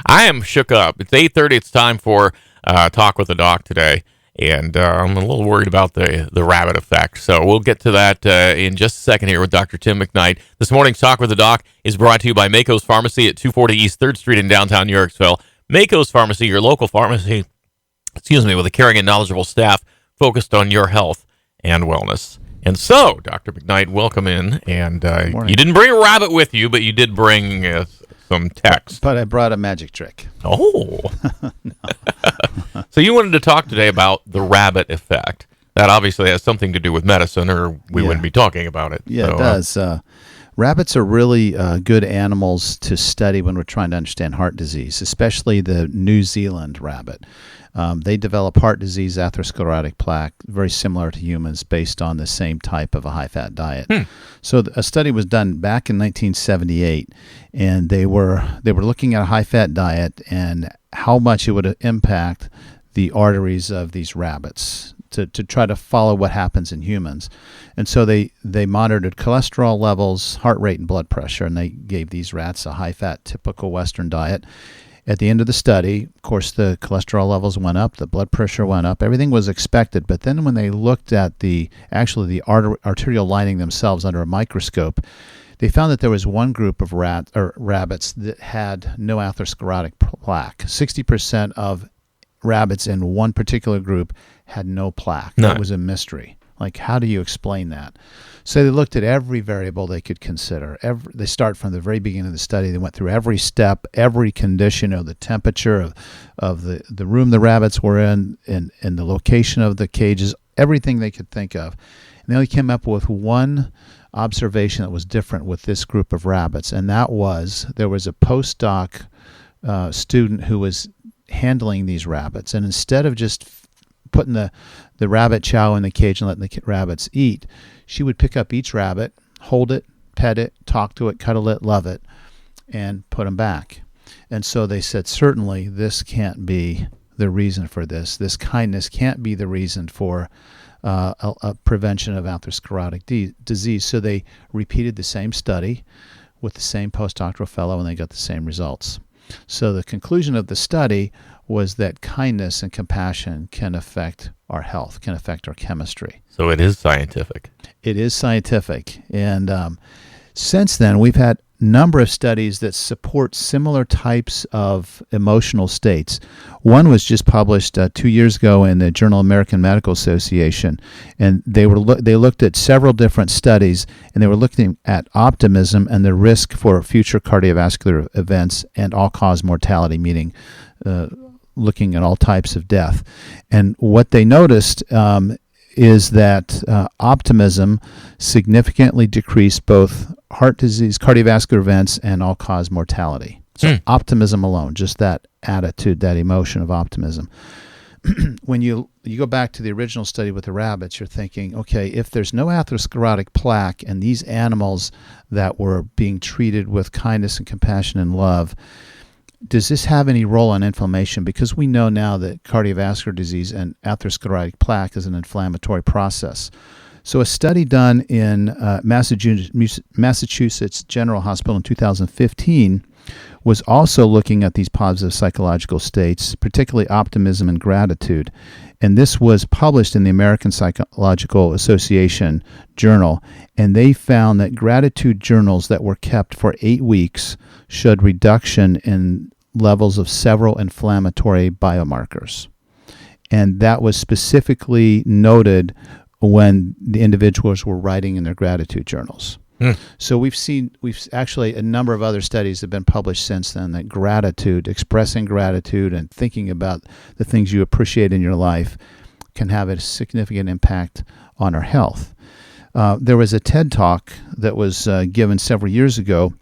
I am shook up. It's 8:30. It's time for Talk with the Doc today, and I'm a little worried about the rabbit effect. So we'll get to that in just a second here with Dr. Tim McKnight. This morning's Talk with the Doc is brought to you by Mako's Pharmacy at 240 East 3rd Street in downtown Yorksville. Mako's Pharmacy, your local pharmacy, with a caring and knowledgeable staff focused on your health and wellness. And so, Dr. McKnight, welcome in. And you didn't bring a rabbit with you, but you did bring some text. But I brought a magic trick. Oh. So you wanted to talk today about the rabbit effect. That obviously has something to do with medicine, or we wouldn't be talking about it. Yeah, so, it does. Rabbits are really good animals to study when we're trying to understand heart disease, especially the New Zealand rabbit. They develop heart disease, atherosclerotic plaque, very similar to humans, based on the same type of a high-fat diet. So a study was done back in 1978, and they were looking at a high-fat diet and how much it would impact the arteries of these rabbits to try to follow what happens in humans. And so they monitored cholesterol levels, heart rate, and blood pressure, and they gave these rats a high-fat, typical Western diet. At the end of the study, of course, the cholesterol levels went up, the blood pressure went up, everything was expected. But then when they looked at the arterial lining themselves under a microscope, they found that there was one group of rabbits that had no atherosclerotic plaque. 60% of rabbits in one particular group had no plaque. No. That was a mystery. Like, how do you explain that? So they looked at every variable they could consider. They start from the very beginning of the study. They went through every step, every condition of the temperature of the room the rabbits were in, and the location of the cages, everything they could think of. And they only came up with one observation that was different with this group of rabbits, and that was there was a postdoc student who was handling these rabbits, and instead of just putting the rabbit chow in the cage and letting the rabbits eat, she would pick up each rabbit, hold it, pet it, talk to it, cuddle it, love it, and put them back. And so they said, certainly this can't be the reason for this. This kindness can't be the reason for a prevention of atherosclerotic disease. So they repeated the same study with the same postdoctoral fellow, and they got the same results. So the conclusion of the study was that kindness and compassion can affect our health, can affect our chemistry. So it is scientific. It is scientific. And since then, we've had a number of studies that support similar types of emotional states. One was just published 2 years ago in the Journal of American Medical Association, and they looked at several different studies, and they were looking at optimism and the risk for future cardiovascular events and all-cause mortality, meaning looking at all types of death. And what they noticed is that optimism significantly decreased both heart disease, cardiovascular events, and all-cause mortality. So optimism alone, just that attitude, that emotion of optimism. When you go back to the original study with the rabbits, you're thinking, okay, if there's no atherosclerotic plaque and these animals that were being treated with kindness and compassion and love, does this have any role on inflammation? Because we know now that cardiovascular disease and atherosclerotic plaque is an inflammatory process. So a study done in Massachusetts General Hospital in 2015 was also looking at these positive psychological states, particularly optimism and gratitude. And this was published in the American Psychological Association journal. And they found that gratitude journals that were kept for 8 weeks showed reduction in levels of several inflammatory biomarkers. And that was specifically noted when the individuals were writing in their gratitude journals. So we've actually a number of other studies have been published since then that gratitude, expressing gratitude and thinking about the things you appreciate in your life can have a significant impact on our health. There was a TED Talk that was given several years ago,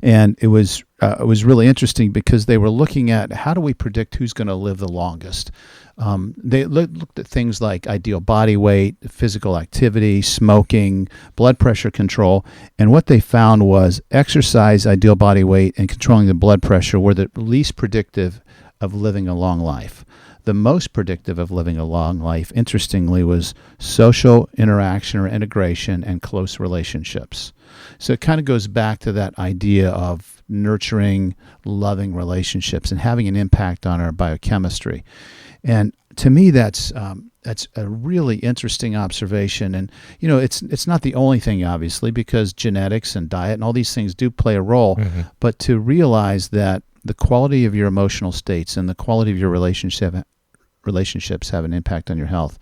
and it was really interesting because they were looking at how do we predict who's going to live the longest. They looked at things like ideal body weight, physical activity, smoking, blood pressure control, and what they found was exercise, ideal body weight, and controlling the blood pressure were the least predictive of living a long life. the most predictive of living a long life, interestingly, was social interaction or integration and close relationships. So it kind of goes back to that idea of nurturing, loving relationships and having an impact on our biochemistry. And to me, that's a really interesting observation. And it's not the only thing, obviously, because genetics and diet and all these things do play a role. Mm-hmm. But to realize that the quality of your emotional states and the quality of your relationships have an impact on your health,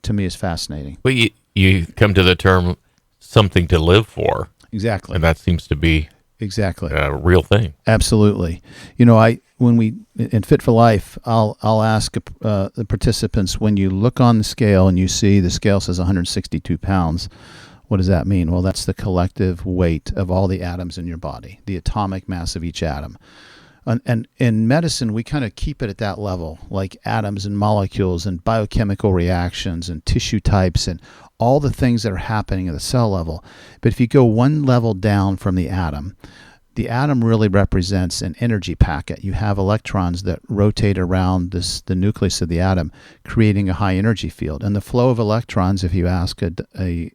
to me, is fascinating. Well, you come to the term something to live for, Exactly. and that seems to be Exactly. a real thing. Absolutely. When we in Fit for Life, I'll ask the participants, when you look on the scale and you see the scale says 162 pounds, what does that mean? Well, that's the collective weight of all the atoms in your body, the atomic mass of each atom. And in medicine, we kind of keep it at that level, like atoms and molecules and biochemical reactions and tissue types and all the things that are happening at the cell level. But if you go one level down from the atom really represents an energy packet. You have electrons that rotate around the nucleus of the atom, creating a high energy field. And the flow of electrons, if you ask an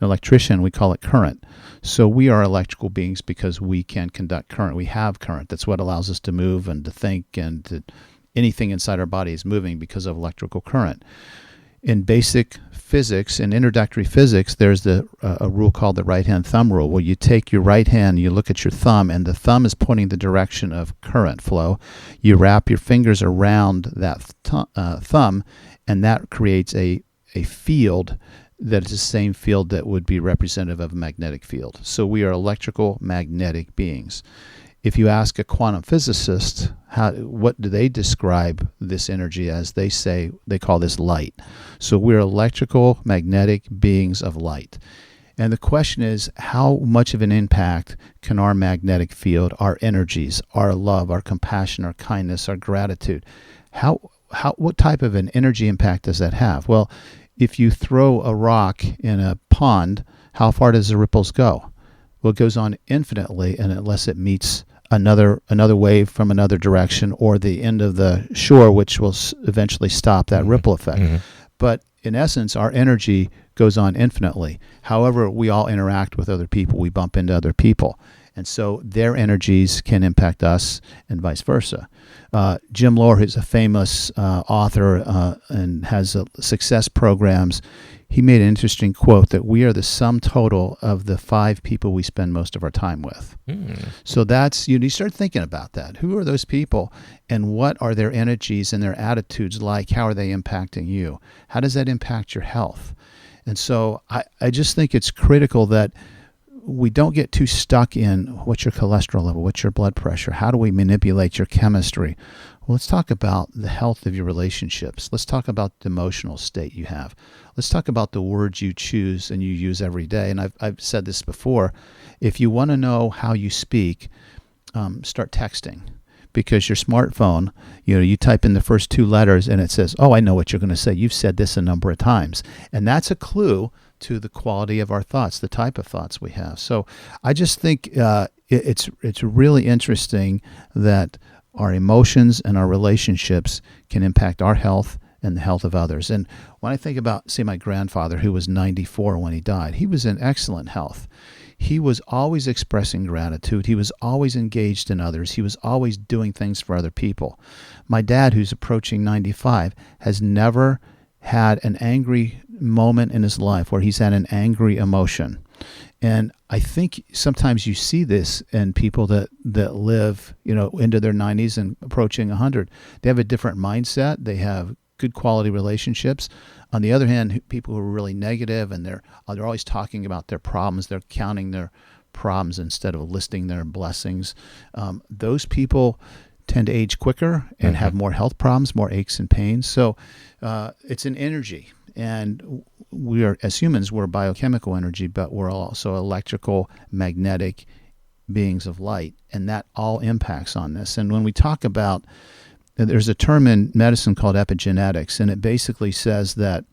electrician, we call it current. So we are electrical beings because we can conduct current. We have current. That's what allows us to move and to think, and anything inside our body is moving because of electrical current. In basic physics, in introductory physics, there's a rule called the right-hand thumb rule, where you take your right hand, you look at your thumb, and the thumb is pointing the direction of current flow. You wrap your fingers around that thumb, and that creates a field that is the same field that would be representative of a magnetic field. So we are electrical magnetic beings. If you ask a quantum physicist, what do they describe this energy as? They call this light. So we're electrical magnetic beings of light. And the question is, how much of an impact can our magnetic field, our energies, our love, our compassion, our kindness, our gratitude, what type of an energy impact does that have? Well, if you throw a rock in a pond, how far does the ripples go? Well, it goes on infinitely, and unless it meets another wave from another direction or the end of the shore, which will eventually stop that ripple effect. Mm-hmm. But in essence, our energy goes on infinitely. However, we all interact with other people. We bump into other people. And so their energies can impact us and vice versa. Jim Lohr, who's a famous author and has success programs, he made an interesting quote that we are the sum total of the 5 people we spend most of our time with. So that's, you start thinking about that. Who are those people, and what are their energies and their attitudes like? How are they impacting you? How does that impact your health? And so I just think it's critical that we don't get too stuck in what's your cholesterol level, what's your blood pressure, how do we manipulate your chemistry. Well, let's talk about the health of your relationships. Let's talk about the emotional state you have. Let's talk about the words you choose and you use every day. And I've said this before. If you want to know how you speak, start texting. Because your smartphone, you type in the first 2 letters and it says, oh, I know what you're going to say. You've said this a number of times. And that's a clue to the quality of our thoughts, the type of thoughts we have. So I just think it's really interesting that our emotions and our relationships can impact our health and the health of others. And when I think about, say, my grandfather, who was 94 when he died, he was in excellent health. He was always expressing gratitude. He was always engaged in others. He was always doing things for other people. My dad, who's approaching 95, has never had an angry moment in his life where he's had an angry emotion. And I think sometimes you see this in people that live, into their 90s and approaching 100. They have a different mindset. They have good quality relationships. On the other hand, people who are really negative and they're always talking about their problems, they're counting their problems instead of listing their blessings. Those people tend to age quicker and have more health problems, more aches and pains. So it's an energy. And we are, as humans, we're biochemical energy, but we're also electrical, magnetic beings of light. And that all impacts on this. And when we talk about, there's a term in medicine called epigenetics, and it basically says that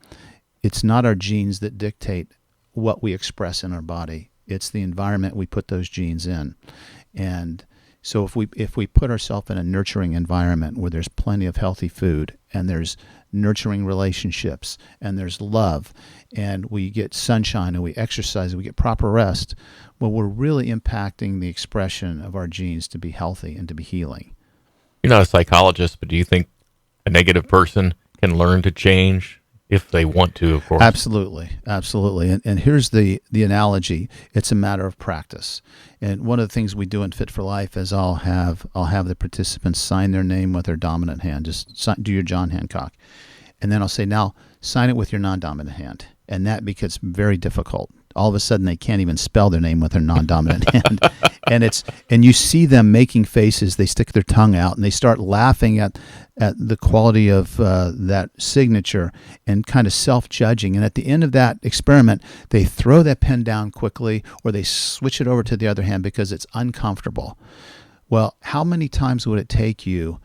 it's not our genes that dictate what we express in our body. It's the environment we put those genes in. And So if we put ourselves in a nurturing environment where there's plenty of healthy food and there's nurturing relationships and there's love and we get sunshine and we exercise and we get proper rest, well, we're really impacting the expression of our genes to be healthy and to be healing. You're not a psychologist, but do you think a negative person can learn to change if they want to, of course? Absolutely. And here's the analogy. It's a matter of practice. And one of the things we do in Fit for Life is I'll have the participants sign their name with their dominant hand. Just do your John Hancock. And then I'll say, now sign it with your non-dominant hand. And that becomes very difficult. All of a sudden, they can't even spell their name with their non-dominant hand, and you see them making faces. They stick their tongue out and they start laughing at the quality of that signature and kind of self-judging. And at the end of that experiment, they throw that pen down quickly, or they switch it over to the other hand because it's uncomfortable. Well, how many times would it take you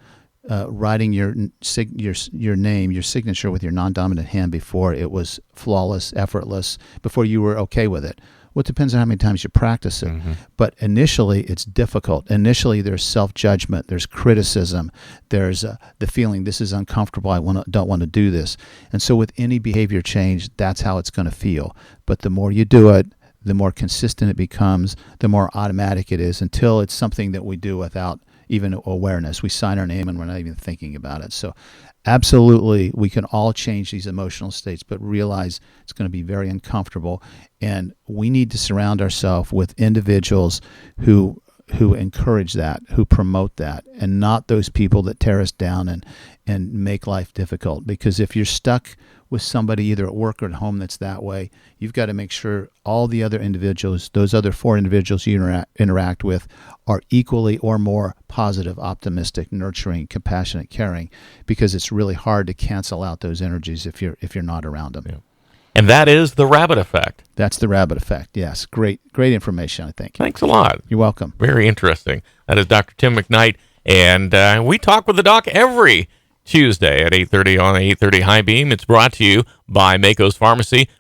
writing your name, your signature with your non-dominant hand before it was flawless, effortless, before you were okay with it? Well, it depends on how many times you practice it. Mm-hmm. But initially, it's difficult. Initially, there's self-judgment, there's criticism, there's the feeling this is uncomfortable, don't want to do this. And so with any behavior change, that's how it's going to feel. But the more you do it, the more consistent it becomes, the more automatic it is, until it's something that we do without even awareness. We sign our name and we're not even thinking about it. So absolutely, we can all change these emotional states, but realize it's going to be very uncomfortable. And we need to surround ourselves with individuals who encourage that, who promote that, and not those people that tear us down and make life difficult. Because if you're stuck with somebody either at work or at home that's that way, you've got to make sure all the other individuals, those other 4 individuals you interact with, are equally or more positive, optimistic, nurturing, compassionate, caring, because it's really hard to cancel out those energies if you're not around them. Yeah. And that is the rabbit effect. That's the rabbit effect, yes. Great information, I think. Thanks a lot. You're welcome. Very interesting. That is Dr. Tim McKnight, and we talk with the doc every Tuesday at 8:30 on 8:30 High Beam. It's brought to you by Mako's Pharmacy.